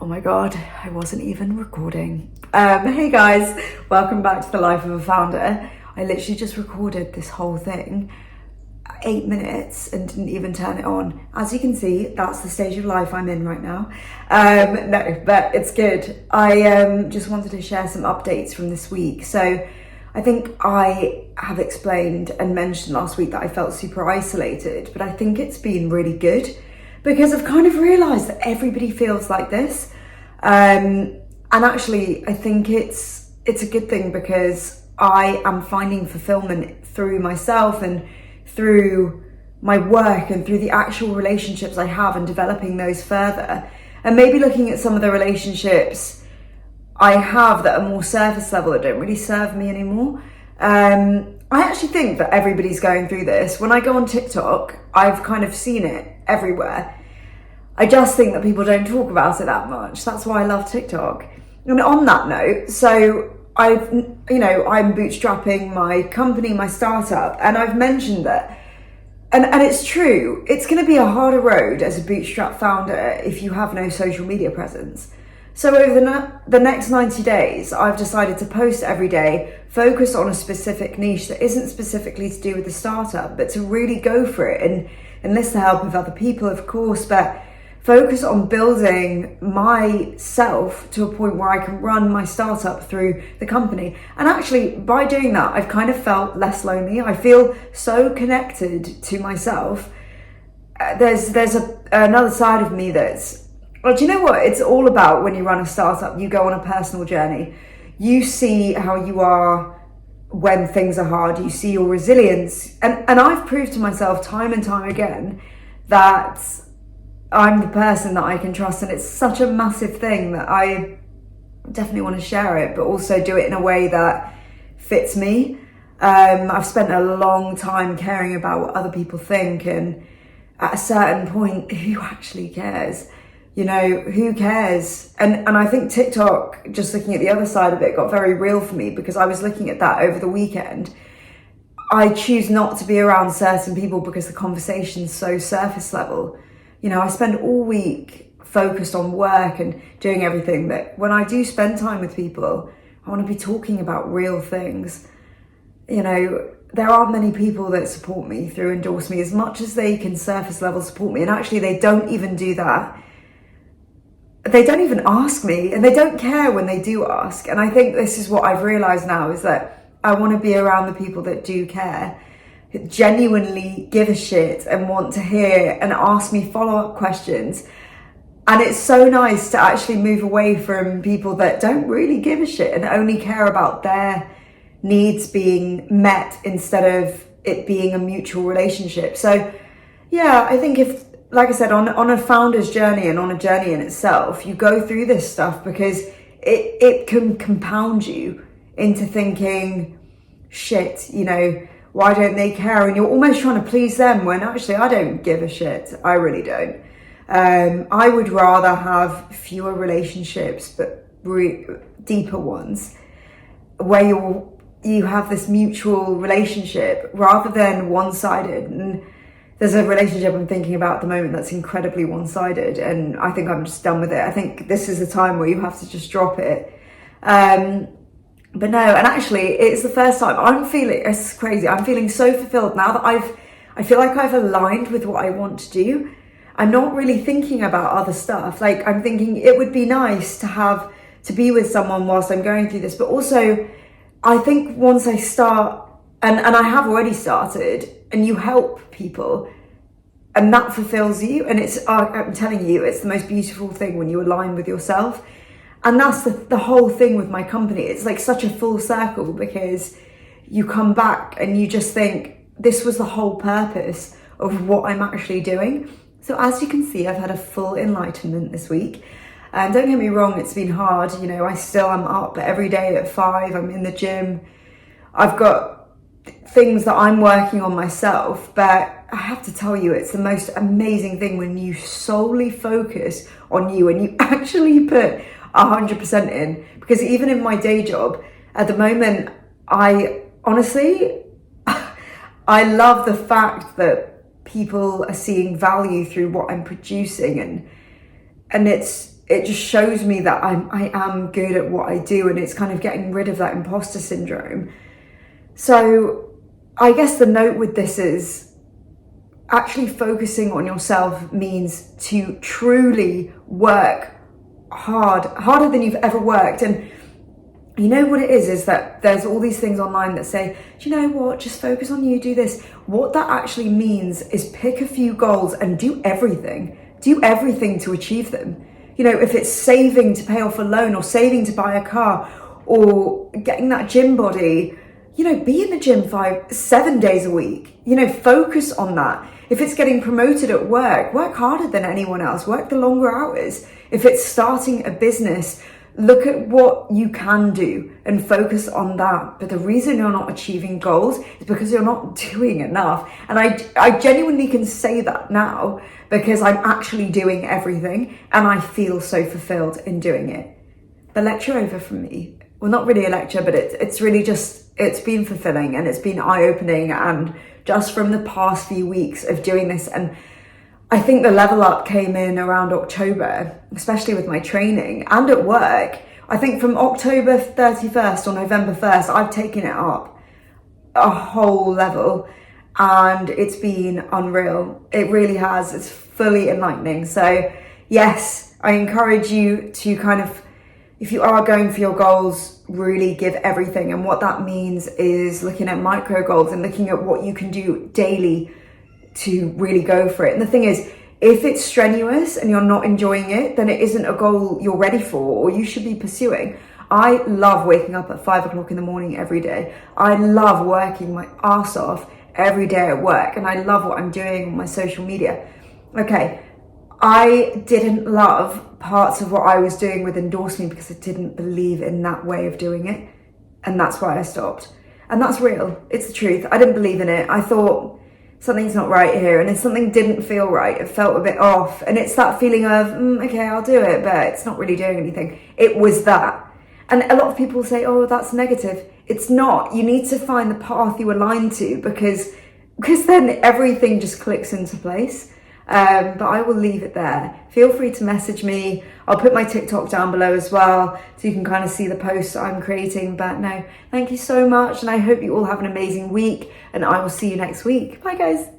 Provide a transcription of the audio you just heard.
Oh my God, I wasn't even recording. Hey guys, welcome back to The Life of a Founder. I literally just recorded this whole thing, 8 minutes, and didn't even turn it on. As you can see, that's the stage of life I'm in right now. No, but it's good. I just wanted to share some updates from this week. So I think I have explained and mentioned last week that I felt super isolated, but I think it's been really good because I've kind of realised that everybody feels like this. And actually, I think it's a good thing because I am finding fulfillment through myself and through my work and through the actual relationships I have and developing those further. And maybe looking at some of the relationships I have that are more surface level, that don't really serve me anymore. I actually think that everybody's going through this. When I go on TikTok, I've kind of seen it everywhere. I just think that people don't talk about it that much. That's why I love TikTok. And on that note, so I'm bootstrapping my company, my startup, and I've mentioned that. And it's true, it's going to be a harder road as a bootstrap founder if you have no social media presence. So over the next 90 days, I've decided to post every day, focus on a specific niche that isn't specifically to do with the startup, but to really go for it and enlist the help of other people, of course, but focus on building myself to a point where I can run my startup through the company. And actually, by doing that, I've kind of felt less lonely. I feel so connected to myself. There's another side of me that's, well, do you know what it's all about when you run a startup? You go on a personal journey. You see how you are when things are hard. You see your resilience. And I've proved to myself time and time again that I'm the person that I can trust, and it's such a massive thing that I definitely want to share it, but also do it in a way that fits me. I've spent a long time caring about what other people think, and at a certain point, who actually cares? You know, who cares? And I think TikTok, just looking at the other side of it, got very real for me because I was looking at that over the weekend. I choose not to be around certain people because the conversation's so surface level. You know, I spend all week focused on work and doing everything, but when I do spend time with people, I want to be talking about real things. You know, there aren't many people that support me through endorse me as much as they can surface level support me. And actually, they don't even do that. They don't even ask me, and they don't care when they do ask. And I think this is what I've realized now, is that I want to be around the people that do care, genuinely give a shit and want to hear and ask me follow-up questions. And it's so nice to actually move away from people that don't really give a shit and only care about their needs being met instead of it being a mutual relationship. So yeah, I think if, like I said, on a founder's journey and on a journey in itself, you go through this stuff because it can compound you into thinking, shit, you know, why don't they care? And you're almost trying to please them when actually I don't give a shit. I really don't. I would rather have fewer relationships, but deeper ones, where you have this mutual relationship rather than one-sided. And there's a relationship I'm thinking about at the moment that's incredibly one-sided, and I think I'm just done with it. I think this is a time where you have to just drop it. But no, and actually it's the first time it's crazy. I'm feeling so fulfilled now that I feel like I've aligned with what I want to do. I'm not really thinking about other stuff. Like, I'm thinking it would be nice to be with someone whilst I'm going through this. But also, I think once I start, and I have already started, and you help people, and that fulfills you. And I'm telling you, it's the most beautiful thing when you align with yourself. And that's the whole thing with my company. It's like such a full circle because you come back and you just think, this was the whole purpose of what I'm actually doing. So as you can see, I've had a full enlightenment this week. And don't get me wrong, it's been hard. You know, I still am up every day at 5. I'm in the gym. I've got things that I'm working on myself, but I have to tell you, it's the most amazing thing when you solely focus on you and you actually put 100% in. Because even in my day job at the moment, I honestly I love the fact that people are seeing value through what I'm producing, and it's it just shows me that I am good at what I do, and it's kind of getting rid of that imposter syndrome. So I guess the note with this is actually focusing on yourself means to truly work harder than you've ever worked. And you know what it is that there's all these things online that say, do you know what, just focus on you, do this. What that actually means is pick a few goals and do everything to achieve them. You know, if it's saving to pay off a loan, or saving to buy a car, or getting that gym body, you know, be in the gym 5-7 days a week, you know, focus on that. If it's getting promoted at work, work harder than anyone else, work the longer hours. If it's starting a business, look at what you can do and focus on that. But the reason you're not achieving goals is because you're not doing enough. And I genuinely can say that now, because I'm actually doing everything and I feel so fulfilled in doing it. The lecture over from me, well, not really a lecture, but it's really just, it's been fulfilling and it's been eye-opening, and just from the past few weeks of doing this. And I think the level up came in around October, especially with my training and at work. I think from October 31st or November 1st, I've taken it up a whole level, and it's been unreal. It really has. It's fully enlightening. So yes, I encourage you to kind of, if you are going for your goals, really give everything. And what that means is looking at micro goals and looking at what you can do daily to really go for it. And the thing is, if it's strenuous and you're not enjoying it, then it isn't a goal you're ready for or you should be pursuing. I love waking up at 5 o'clock in the morning every day. I love working my ass off every day at work, and I love what I'm doing on my social media. Okay, I didn't love parts of what I was doing with Endorse Me because I didn't believe in that way of doing it, and that's why I stopped. And that's real. It's the truth. I didn't believe in it. I thought something's not right here, and if something didn't feel right, it felt a bit off, and it's that feeling of okay, I'll do it, but it's not really doing anything. It was that. And a lot of people say, oh, that's negative. It's not. You need to find the path you align to, because then everything just clicks into place. But I will leave it there. Feel free to message me. I'll put my TikTok down below as well, so you can kind of see the posts I'm creating. But no, thank you so much, and I hope you all have an amazing week, and I will see you next week. Bye guys.